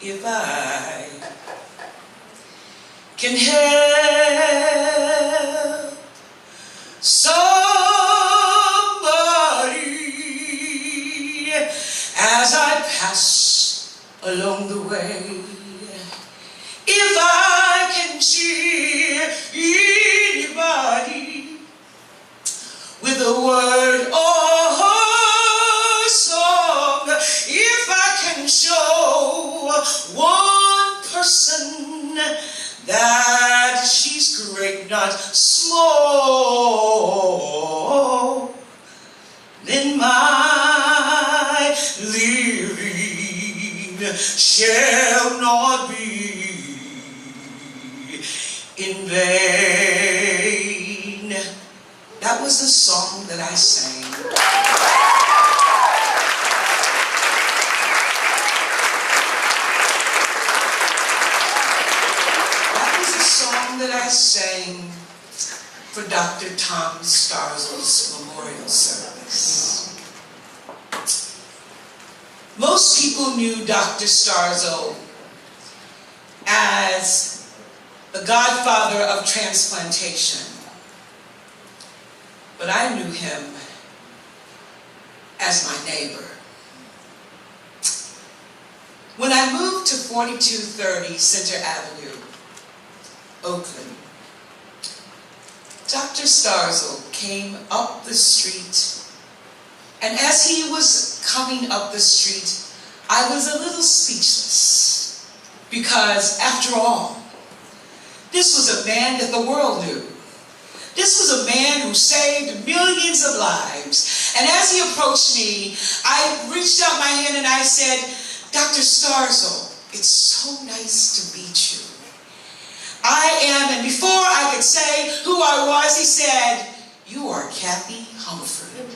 If I can help somebody as I pass along the way, if I can cheer anybody with a word or a song, if I can show one person that she's great, not small, then my living shall not be in vain. That was the song that I sang. That was the song that I sang for Dr. Tom Starzl's memorial service. Most people knew Dr. Starzl as the godfather of transplantation, but I knew him as my neighbor. When I moved to 4230 Center Avenue, Oakland, Dr. Starzl came up the street, and as he was coming up the street, I was a little speechless, because after all, this was a man that the world knew. This was a man who saved millions of lives. And as he approached me, I reached out my hand and I said, Dr. Starzl, it's so nice to meet you. I am, and before I could say who I was, he said, you are Kathy Humphrey.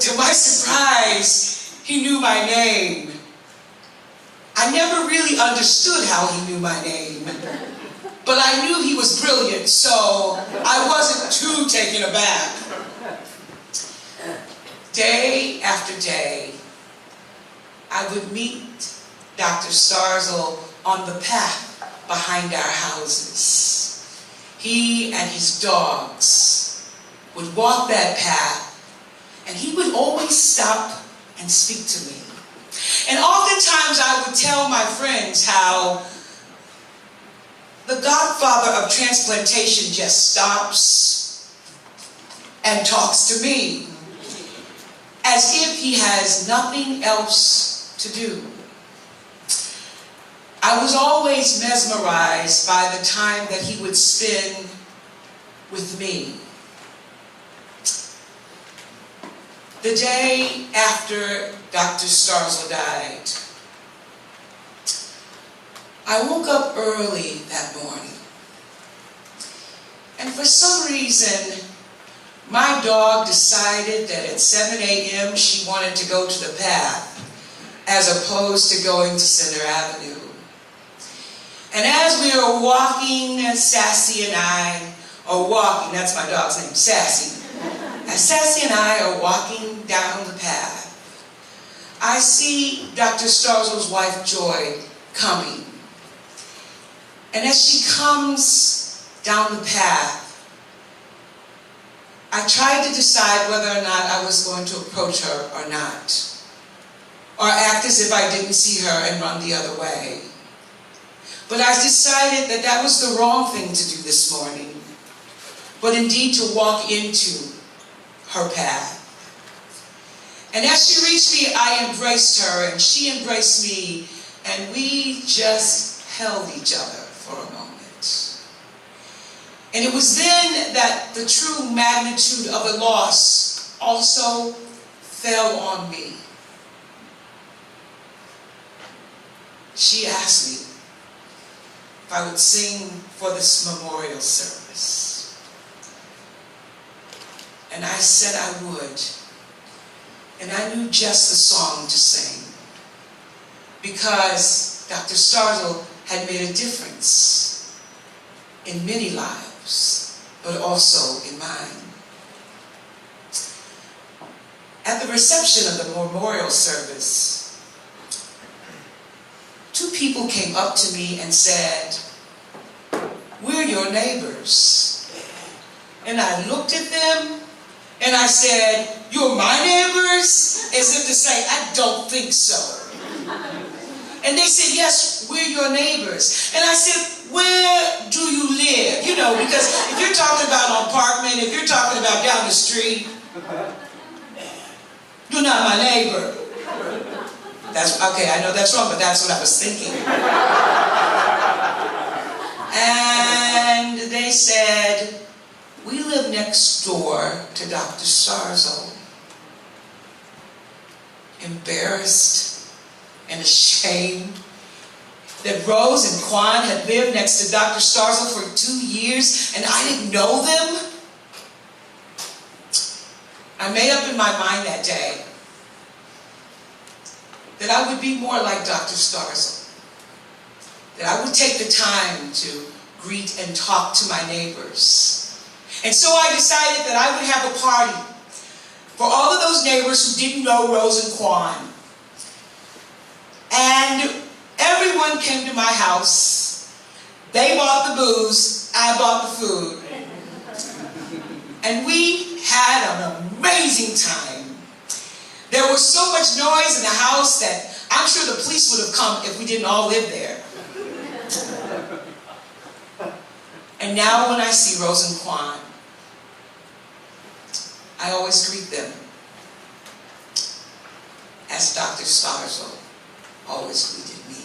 To my surprise, he knew my name. I never really understood how he knew my name, but I knew he was brilliant, so I wasn't too taken aback. Day after day, I would meet Dr. Starzl on the path behind our houses. He and his dogs would walk that path, and he would always stop and speak to me. And oftentimes I would tell my friends how the godfather of transplantation just stops and talks to me as if he has nothing else to do. I was always mesmerized by the time that he would spend with me. The day after Dr. Starzl died, I woke up early that morning, and for some reason, my dog decided that at 7 a.m. she wanted to go to the path as opposed to going to Center Avenue. And as we were walking, Sassy and I are walking, that's my dog's name, Sassy. As Sassy and I are walking down the path, I see Dr. Starzl's wife, Joy, coming. And as she comes down the path, I tried to decide whether or not I was going to approach her or not, or act as if I didn't see her and run the other way. But I decided that that was the wrong thing to do this morning, but indeed to walk into her path. And as she reached me, I embraced her, and she embraced me, and we just held each other for a moment. And it was then that the true magnitude of the loss also fell on me. She asked me if I would sing for this memorial service. And I said I would. And I knew just the song to sing, because Dr. Starzl had made a difference in many lives, but also in mine. At the reception of the memorial service, two people came up to me and said, "We're your neighbors." And I looked at them and I said, "You're my neighbors?" As if to say, I don't think so. And they said, "Yes, we're your neighbors." And I said, "Where do you live?" You know, because if you're talking about an apartment, if you're talking about down the street, you're not my neighbor. That's okay, I know that's wrong, but that's what I was thinking. And they said, "We live next door to Dr. Starzo." Embarrassed and ashamed that Rose and Quan had lived next to Dr. Starzo for 2 years and I didn't know them. I made up in my mind that day that I would be more like Dr. Starzo, that I would take the time to greet and talk to my neighbors. And so I decided that I would have a party for all of those neighbors who didn't know Rose and Quan. And everyone came to my house. They bought the booze, I bought the food. And we had an amazing time. There was so much noise in the house that I'm sure the police would have come if we didn't all live there. And now when I see Rose and Quan, I always greet them as Dr. Starzo always greeted me.